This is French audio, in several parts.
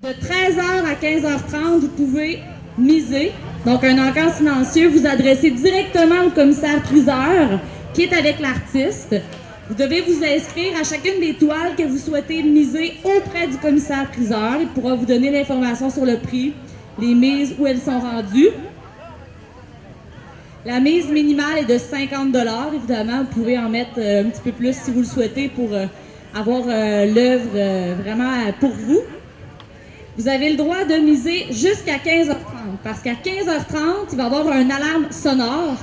De 13h à 15h30, vous pouvez miser. Donc, un encas silencieux, vous adressez directement au commissaire-priseur qui est avec l'artiste. Vous devez vous inscrire à chacune des toiles que vous souhaitez miser auprès du commissaire-priseur. Il pourra vous donner l'information sur le prix, les mises, où elles sont rendues. La mise minimale est de 50 $. Évidemment, vous pouvez en mettre un petit peu plus si vous le souhaitez pour avoir l'œuvre vraiment pour vous. Vous avez le droit de miser jusqu'à 15h30 parce qu'à 15h30, il va y avoir une alarme sonore.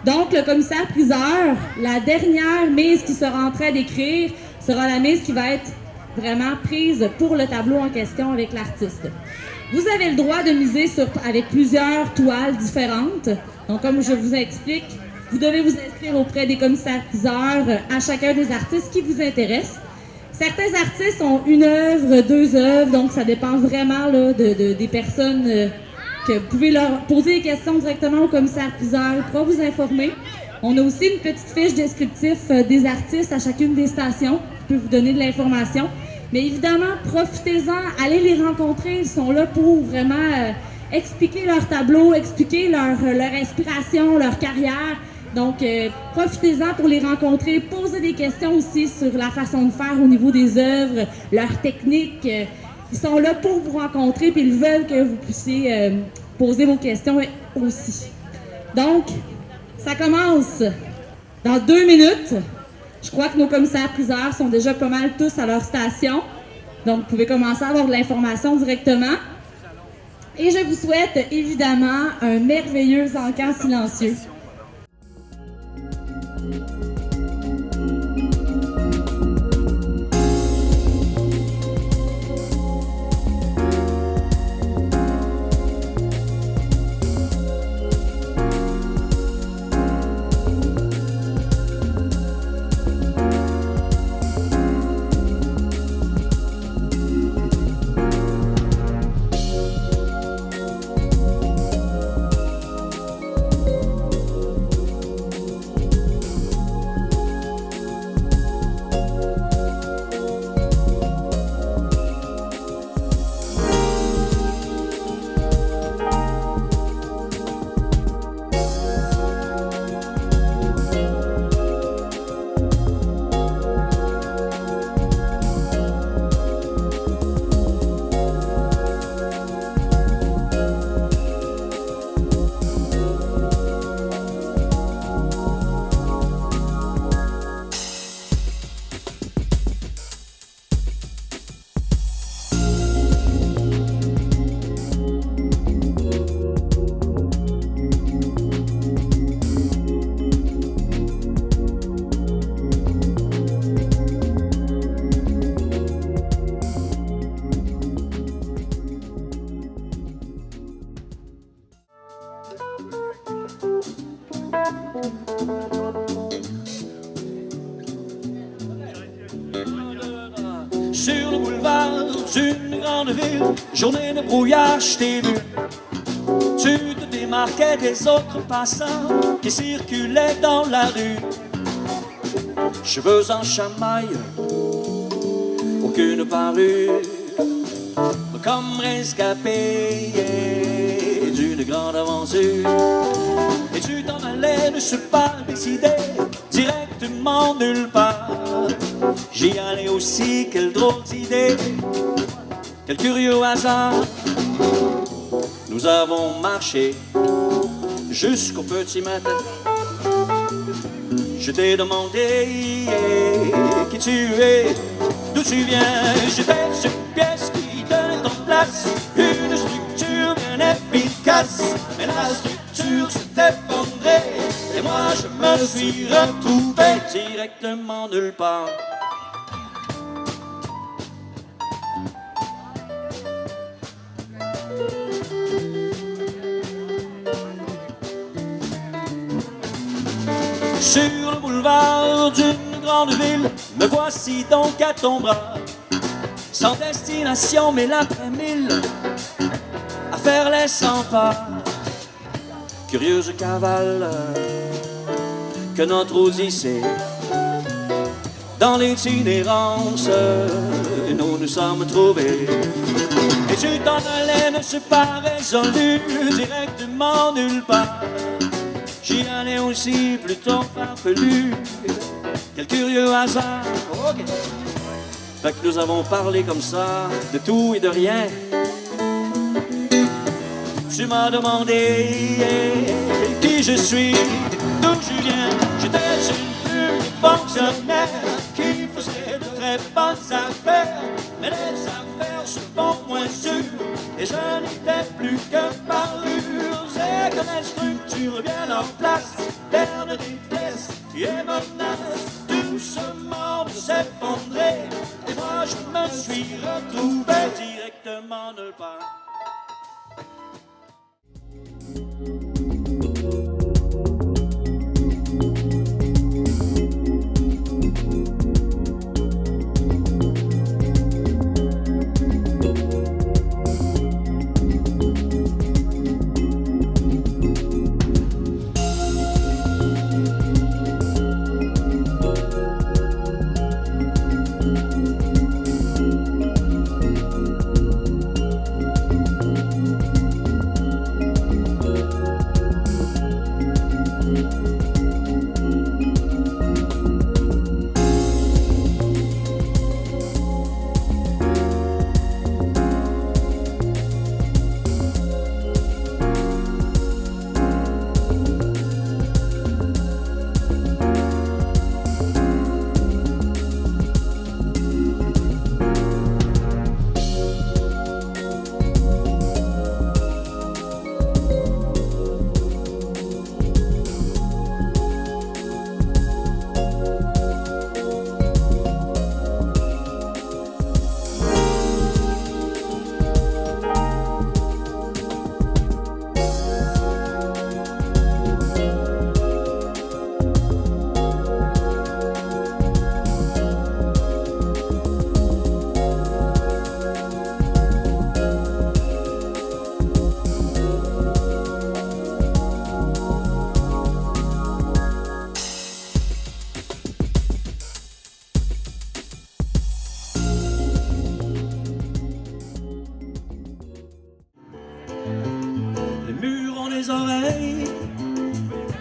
Donc, le commissaire-priseur, la dernière mise qui sera en train d'écrire sera la mise qui va être vraiment prise pour le tableau en question avec l'artiste. Vous avez le droit de miser avec plusieurs toiles différentes. Donc, comme je vous explique, vous devez vous inscrire auprès des commissaires-priseurs à chacun des artistes qui vous intéressent. Certains artistes ont une œuvre, deux œuvres, donc ça dépend vraiment là, des personnes que vous pouvez leur poser des questions directement au commissaire-priseur. Il pourra vous informer. On a aussi une petite fiche descriptive des artistes à chacune des stations qui peut vous donner de l'information. Mais évidemment, profitez-en, allez les rencontrer. Ils sont là pour vraiment expliquer leur tableau, expliquer leur inspiration, leur carrière. Donc, profitez-en pour les rencontrer, posez des questions aussi sur la façon de faire au niveau des œuvres, leur technique. Ils sont là pour vous rencontrer puis ils veulent que vous puissiez poser vos questions aussi. Donc, ça commence dans 2 minutes. Je crois que nos commissaires-priseurs sont déjà pas mal tous à leur station. Donc, vous pouvez commencer à avoir de l'information directement. Et je vous souhaite évidemment un merveilleux encan silencieux. Sur le boulevard d'une grande ville, journée de brouillard, je t'ai vu. Tu te démarquais des autres passants qui circulaient dans la rue. Cheveux en chamaille, aucune parure, comme rescapé d'une grande aventure. Et tu t'en allais ne se pas décider directement nulle part. J'y allais aussi, quelle drôle d'idée, quel curieux hasard. Nous avons marché jusqu'au petit matin, Je t'ai demandé qui tu es, d'où tu viens. J'étais une pièce qui tenait en place une structure bien efficace. Mais la structure s'est effondrée et moi je me suis retrouvé directement nulle part. Sur le boulevard d'une grande ville, me voici donc à ton bras, sans destination mais l'après-mille, à faire les 100 pas. Curieuse cavale que notre Odyssée, dans l'itinérance, nous nous sommes trouvés. Et tu t'en allais, ne suis pas résolu, directement nulle part. J'y allais aussi plutôt farfelu, quel curieux hasard. Okay. Fait que nous avons parlé comme ça, de tout et de rien. Tu m'as demandé qui je suis, d'où je viens. J'étais une plume fonctionnaire qui faisait de très bonnes affaires. Mais les affaires se font moins sûres et je n'étais plus que parure. C'est que les structures viennent en place, l'air de détresse qui est menace. Tout ce monde s'effondrait et moi je me suis retrouvé directement nulle part.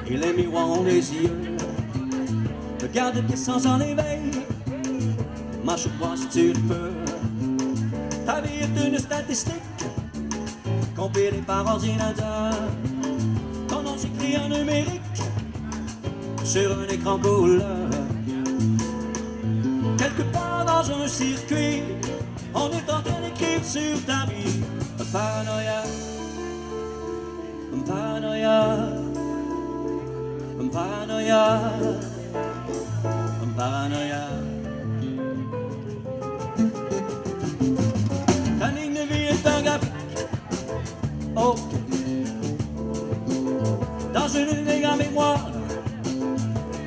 Et les miroirs ont les yeux. Regarde tes sens en éveil. Marche-toi si tu le peux. Ta vie est une statistique compilée par ordinateur. Ton nom s'écrit en numérique sur un écran couleur. Quelque part dans un circuit, on est en train d'écrire sur ta vie. Paranoïa, paranoïa, paranoïa, paranoïa. Ta ligne de vie est un graphique, ok, dans une méga mémoire,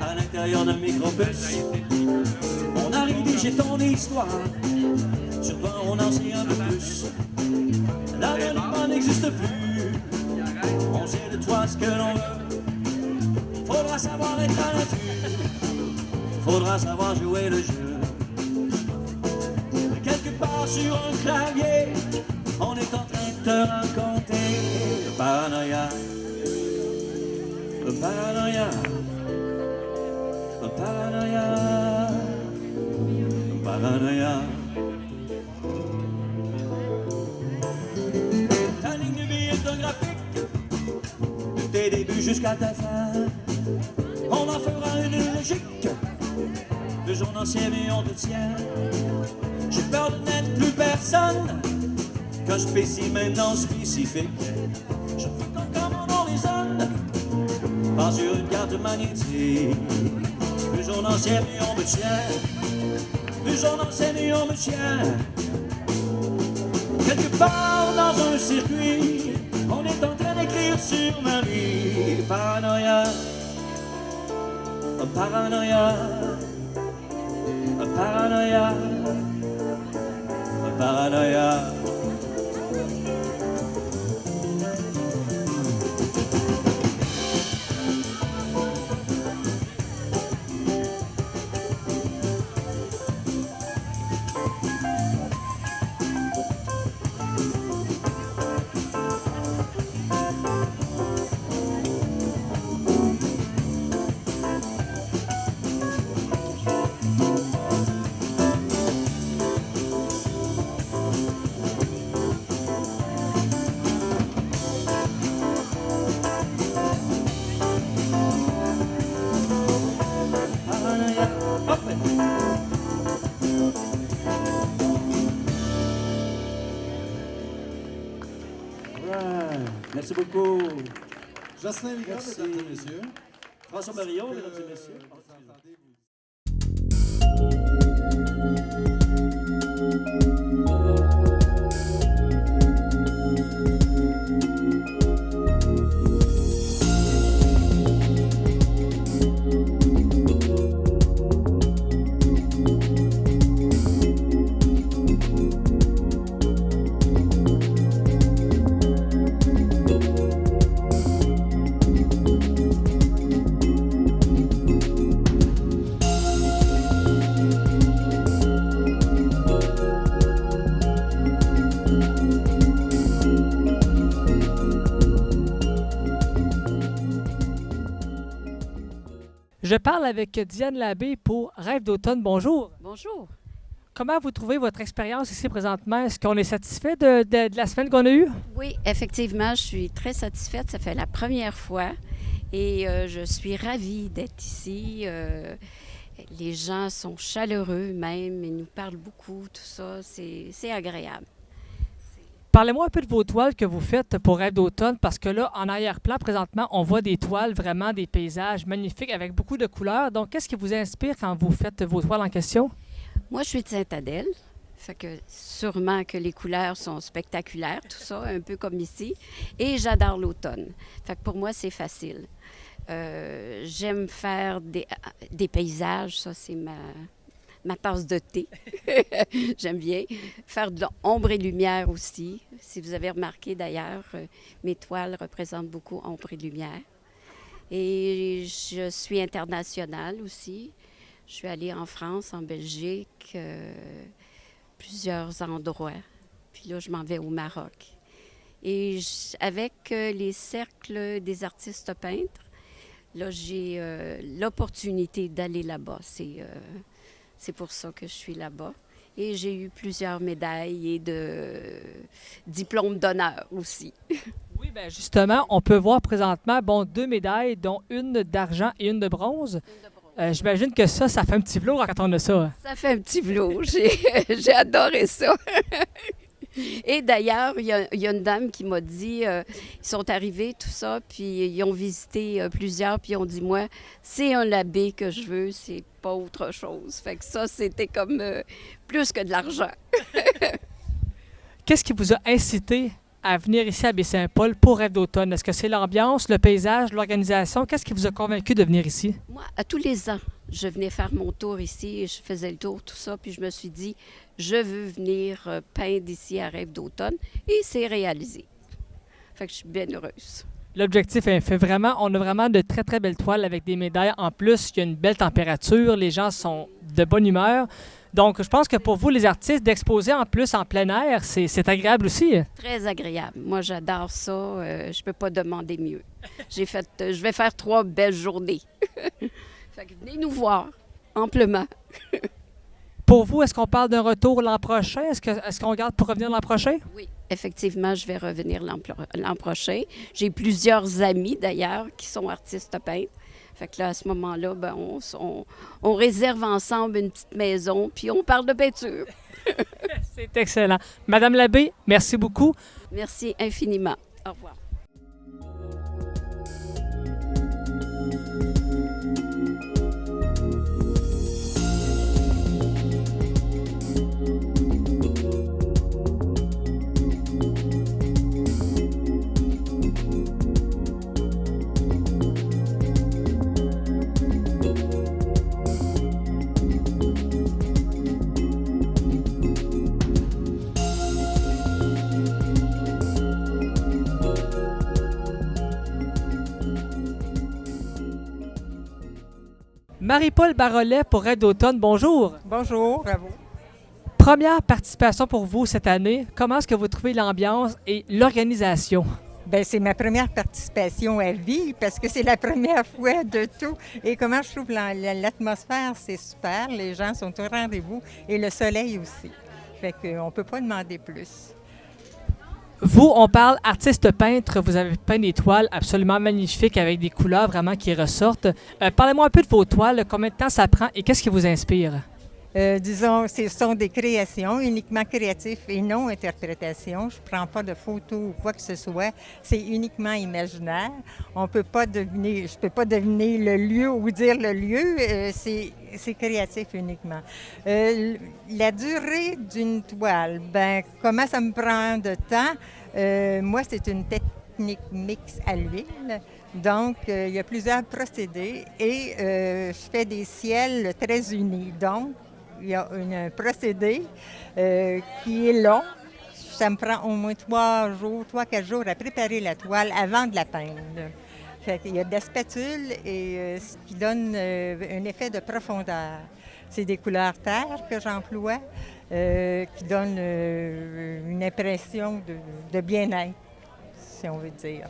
à l'intérieur d'un micropuce. On a rédigé ton histoire, sur toi on en sait un peu plus. L'anonymat n'existe plus, on sait de toi ce que l'on veut. Faudra savoir être à l'affût, faudra savoir jouer le jeu. Quelque part sur un clavier, on est en train de te raconter paranoïa, paranoïa, paranoïa, paranoïa. Ta ligne de vie est un graphique, de tes débuts jusqu'à ta fin. On en fera une logique. Plus on en sait, mieux on te tient. J'ai peur de n'être plus personne qu'un spécimen non spécifique. Je fréquente comme on horizonne, pas sur une carte magnétique. Plus on en sait, mieux on me tient. Plus on en sait, mieux on me tient. Quelque part dans un circuit, on est en train d'écrire sur ma vie. Paranoïa, paranoïa, paranoïa, paranoïa. Merci beaucoup. Jocelyn Vigueur, mesdames et messieurs. François Marion, mesdames et messieurs. Je parle avec Diane Labbé pour Rêve d'automne. Bonjour. Bonjour. Comment vous trouvez votre expérience ici présentement? Est-ce qu'on est satisfait de la semaine qu'on a eue? Oui, effectivement, je suis très satisfaite. Ça fait la première fois et je suis ravie d'être ici. Les gens sont chaleureux même, ils nous parlent beaucoup, tout ça. C'est agréable. Parlez-moi un peu de vos toiles que vous faites pour Rêve d'automne, parce que là, en arrière-plan, présentement, on voit des toiles, vraiment des paysages magnifiques avec beaucoup de couleurs. Donc, qu'est-ce qui vous inspire quand vous faites vos toiles en question? Moi, je suis de Sainte-Adèle. Fait que sûrement que les couleurs sont spectaculaires, tout ça, un peu comme ici. Et j'adore l'automne. Fait que pour moi, c'est facile. J'aime faire des paysages, ça, c'est ma tasse de thé. J'aime bien. Faire de l'ombre et lumière aussi. Si vous avez remarqué d'ailleurs, mes toiles représentent beaucoup ombre et lumière. Et je suis internationale aussi. Je suis allée en France, en Belgique, plusieurs endroits. Puis là, je m'en vais au Maroc. Et avec les cercles des artistes peintres, là, j'ai l'opportunité d'aller là-bas. C'est pour ça que je suis là-bas. Et j'ai eu plusieurs médailles et de diplômes d'honneur aussi. Oui, bien justement, on peut voir présentement 2 médailles, dont une d'argent et une de bronze. J'imagine que ça fait un petit velours quand on a ça. Ça fait un petit velours. J'ai adoré ça. Et d'ailleurs, il y a une dame qui m'a dit, ils sont arrivés, tout ça, puis ils ont visité plusieurs, puis ils ont dit, moi, c'est un Labbé que je veux, c'est pas autre chose. Fait que ça, c'était comme plus que de l'argent. Qu'est-ce qui vous a incité à venir ici à Baie-Saint-Paul pour Rêve d'automne? Est-ce que c'est l'ambiance, le paysage, l'organisation? Qu'est-ce qui vous a convaincu de venir ici? Moi, à tous les ans, je venais faire mon tour ici, et je faisais le tour, tout ça, puis je me suis dit, je veux venir peindre ici à Rêve d'automne, et c'est réalisé. Fait que je suis bien heureuse. L'objectif est fait. Vraiment, on a vraiment de très, très belles toiles avec des médailles. En plus, il y a une belle température, les gens sont de bonne humeur. Donc, je pense que pour vous, les artistes, d'exposer en plus en plein air, c'est agréable aussi. Très agréable. Moi, j'adore ça. Je peux pas demander mieux. Je vais faire 3 belles journées. Fait que venez nous voir amplement. Pour vous, est-ce qu'on parle d'un retour l'an prochain? Est-ce qu'on garde pour revenir l'an prochain? Oui, effectivement, je vais revenir l'an prochain. J'ai plusieurs amis, d'ailleurs, qui sont artistes peintres. Fait que là, à ce moment-là, ben, on réserve ensemble une petite maison, puis on parle de peinture. C'est excellent. Madame l'abbé, merci beaucoup. Merci infiniment. Au revoir. Marie-Paul Barolet pour Aide d'automne, bonjour. Bonjour, bravo. Première participation pour vous cette année. Comment est-ce que vous trouvez l'ambiance et l'organisation? Bien, c'est ma première participation à vie parce que c'est la première fois de tout. Et comment je trouve l'atmosphère, c'est super. Les gens sont au rendez-vous et le soleil aussi. Fait qu'on ne peut pas demander plus. Vous, on parle artiste peintre, vous avez peint des toiles absolument magnifiques avec des couleurs vraiment qui ressortent. Parlez-moi un peu de vos toiles, combien de temps ça prend et qu'est-ce qui vous inspire? Disons, ce sont des créations uniquement créatives et non interprétations. Je ne prends pas de photos ou quoi que ce soit. C'est uniquement imaginaire. On peut pas deviner, je ne peux pas deviner le lieu ou dire le lieu. C'est créatif uniquement. La durée d'une toile, ben comment ça me prend de temps? Moi, c'est une technique mix à l'huile. Donc, il y a plusieurs procédés et je fais des ciels très unis. Donc, il y a un procédé qui est long. Ça me prend au moins 3-4 jours à préparer la toile avant de la peindre. Fait qu'il y a de la spatule et ce qui donne un effet de profondeur. C'est des couleurs terre que j'emploie qui donnent une impression de bien-être, si on veut dire.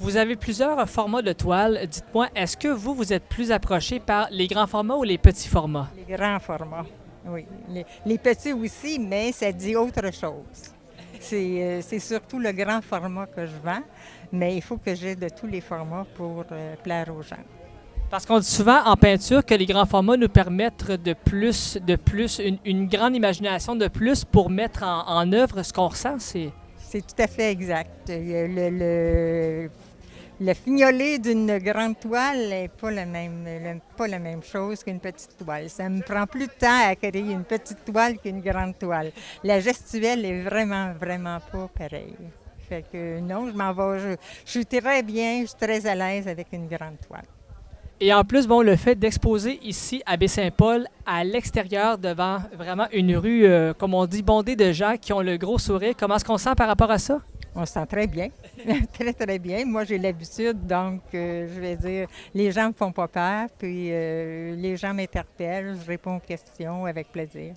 Vous avez plusieurs formats de toiles. Dites-moi, est-ce que vous êtes plus approché par les grands formats ou les petits formats? Les grands formats, oui. Les petits aussi, mais ça dit autre chose. C'est surtout le grand format que je vends, mais il faut que j'ai de tous les formats pour plaire aux gens. Parce qu'on dit souvent en peinture que les grands formats nous permettent une grande imagination de plus pour mettre en œuvre ce qu'on ressent. C'est tout à fait exact. Le fignolet d'une grande toile n'est pas la même chose qu'une petite toile. Ça me prend plus de temps à créer une petite toile qu'une grande toile. La gestuelle est vraiment, vraiment pas pareille. Fait que non, je suis très bien, je suis très à l'aise avec une grande toile. Et en plus, bon, le fait d'exposer ici à Baie-Saint-Paul, à l'extérieur, devant vraiment une rue, comme on dit, bondée de gens qui ont le gros sourire, comment est-ce qu'on se sent par rapport à ça? On se sent très bien, très, très bien. Moi, j'ai l'habitude, donc, je vais dire, les gens ne me font pas peur, puis les gens m'interpellent, je réponds aux questions avec plaisir.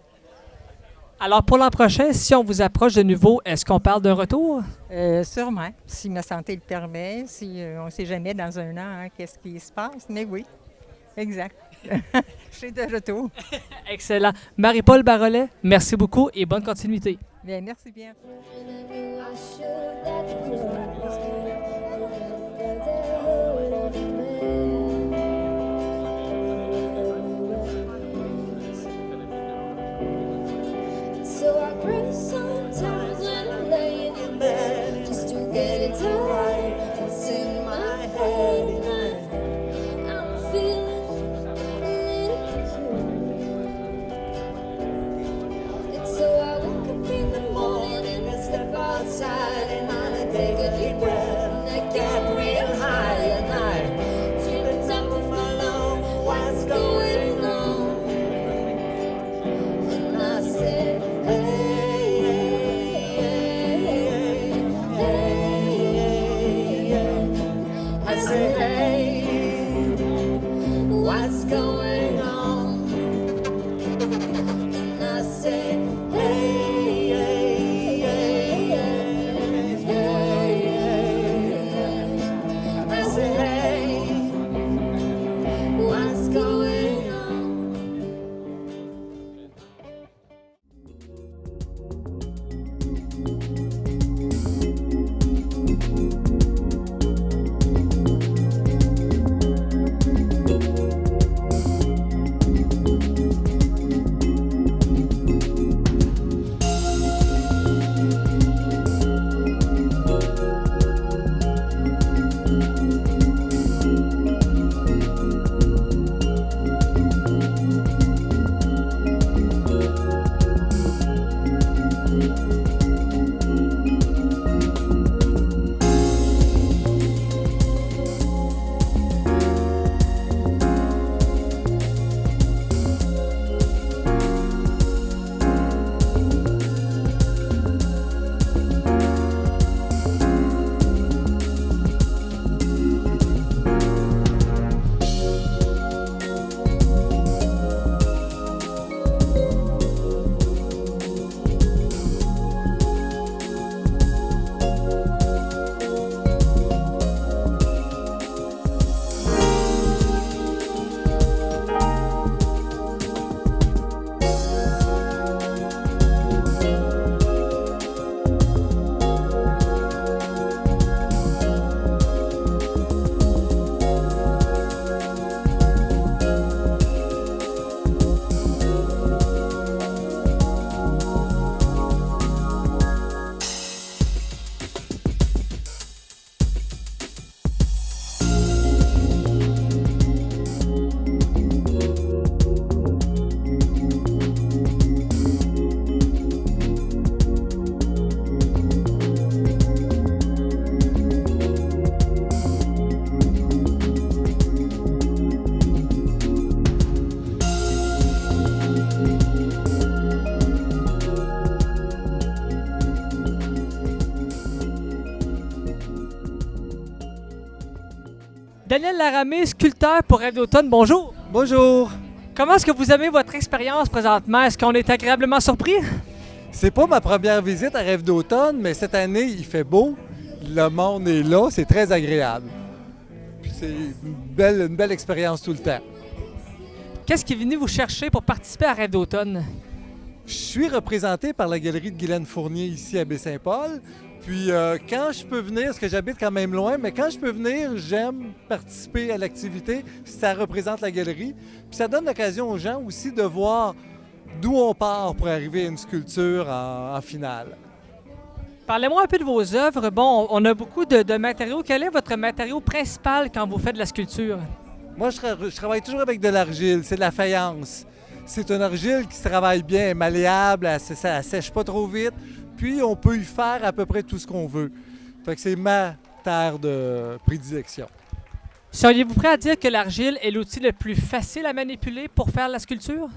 Alors, pour l'an prochain, si on vous approche de nouveau, est-ce qu'on parle d'un retour? Sûrement, si ma santé le permet, si on ne sait jamais dans un an qu'est-ce qui se passe, mais oui, exact. Je suis de retour. Excellent. Marie-Paul Barolet, merci beaucoup et bonne continuité. Bien, merci bien. So I pray sometimes when I'm laying in bed just to get it right. It's in my head and I'm feeling a little peculiar. And so I wake up in the morning and I step outside and I take a deep breath and I get real high and I dream the top of my lungs, what's going on? And I said, hey. Daniel Laramé, sculpteur pour Rêve d'automne, bonjour. Bonjour! Comment est-ce que vous aimez votre expérience présentement? Est-ce qu'on est agréablement surpris? C'est pas ma première visite à Rêve d'automne, mais cette année, il fait beau, le monde est là, c'est très agréable. Puis c'est une belle expérience tout le temps. Qu'est-ce qui est venu vous chercher pour participer à Rêve d'automne? Je suis représenté par la galerie de Guylaine Fournier ici à Baie-Saint-Paul. Puis quand je peux venir, parce que j'habite quand même loin, mais quand je peux venir, j'aime participer à l'activité. Ça représente la galerie. Puis ça donne l'occasion aux gens aussi de voir d'où on part pour arriver à une sculpture en finale. Parlez-moi un peu de vos œuvres. Bon, on a beaucoup de matériaux. Quel est votre matériau principal quand vous faites de la sculpture? Moi, je travaille toujours avec de l'argile. C'est de la faïence. C'est une argile qui se travaille bien, elle est malléable, elle ne sèche pas trop vite. Puis, on peut y faire à peu près tout ce qu'on veut. Fait que c'est ma terre de prédilection. Seriez-vous prêt à dire que l'argile est l'outil le plus facile à manipuler pour faire la sculpture?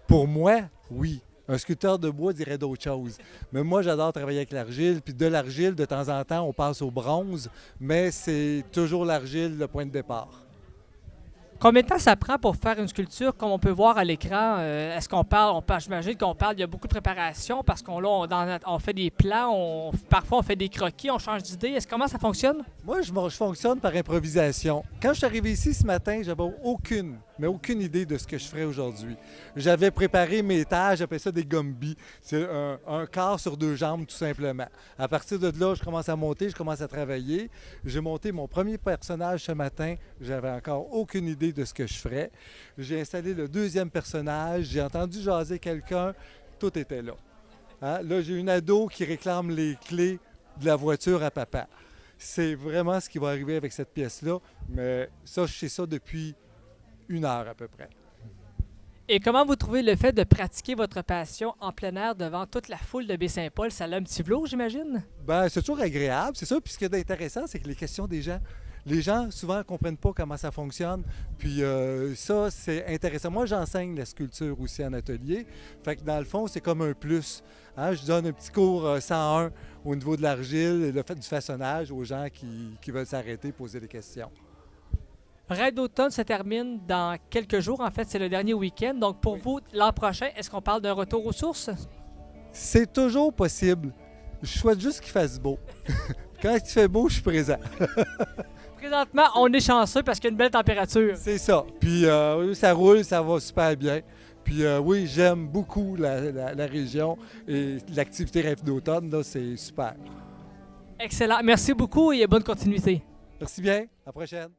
Pour moi, oui. Un sculpteur de bois dirait d'autres choses. Mais moi, j'adore travailler avec l'argile. Puis de l'argile, de temps en temps, on passe au bronze. Mais c'est toujours l'argile le point de départ. Combien de temps ça prend pour faire une sculpture comme on peut voir à l'écran? Est-ce qu'on parle, j'imagine qu'on parle, il y a beaucoup de préparation parce on fait des plans, parfois on fait des croquis, on change d'idée. Comment ça fonctionne? Moi, je fonctionne par improvisation. Quand je suis arrivé ici ce matin, j'avais aucune idée de ce que je ferais aujourd'hui. J'avais préparé mes tâches, j'appelle ça des gombi. C'est un quart sur 2 jambes, tout simplement. À partir de là, je commence à monter, je commence à travailler. J'ai monté mon premier personnage ce matin. J'avais encore aucune idée de ce que je ferais. J'ai installé le deuxième personnage, j'ai entendu jaser quelqu'un, tout était là. Hein? Là, j'ai une ado qui réclame les clés de la voiture à papa. C'est vraiment ce qui va arriver avec cette pièce-là, mais ça, je sais ça depuis 1 heure à peu près. Et comment vous trouvez le fait de pratiquer votre passion en plein air devant toute la foule de Baie-Saint-Paul? Ça a un petit velours, j'imagine? Bien, c'est toujours agréable, c'est ça. Puis ce qui est intéressant, c'est que les questions des gens, les gens, souvent, ne comprennent pas comment ça fonctionne. Puis ça, c'est intéressant. Moi, j'enseigne la sculpture aussi en atelier. Fait que dans le fond, c'est comme un plus. Hein? Je donne un petit cours 101 au niveau de l'argile, le fait du façonnage aux gens qui veulent s'arrêter, poser des questions. Rêve d'automne se termine dans quelques jours. En fait, c'est le dernier week-end. Donc, pour vous, l'an prochain, est-ce qu'on parle d'un retour aux sources? C'est toujours possible. Je souhaite juste qu'il fasse beau. Quand il fait beau, je suis présent. Présentement, on est chanceux parce qu'il y a une belle température. C'est ça. Puis ça roule, ça va super bien. Puis oui, j'aime beaucoup la région et l'activité Rêve d'automne, là, c'est super. Excellent. Merci beaucoup et bonne continuité. Merci bien. À la prochaine.